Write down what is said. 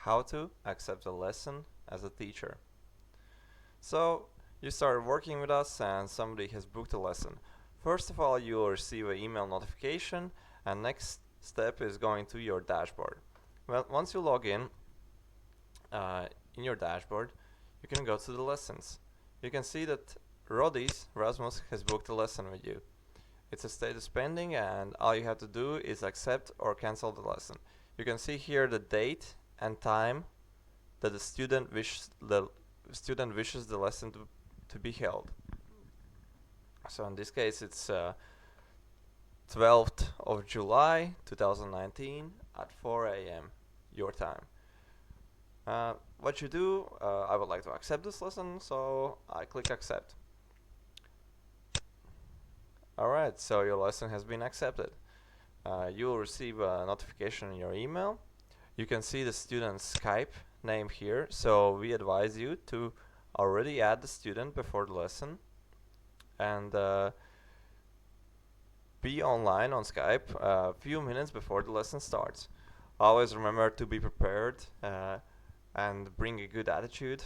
how to accept a lesson as a teacher. So you started working with us and somebody has booked a lesson. First of all, you will receive an email notification, and next step is going to your dashboard. Well, once you log in your dashboard, you can go to the lessons. You can see that Rasmus has booked a lesson with you. It's a status pending, and all you have to do is accept or cancel the lesson. You can see here the date and time that the student wishes the lesson to be held. So in this case, it's 12th of July 2019 at 4 a.m. your time. What you do, I would like to accept this lesson, so I click accept. Alright, so your lesson has been accepted. You will receive a notification in your email. You can see the student's Skype name here, so we advise you to already add the student before the lesson and be online on Skype a few minutes before the lesson starts. Always remember to be prepared and bring a good attitude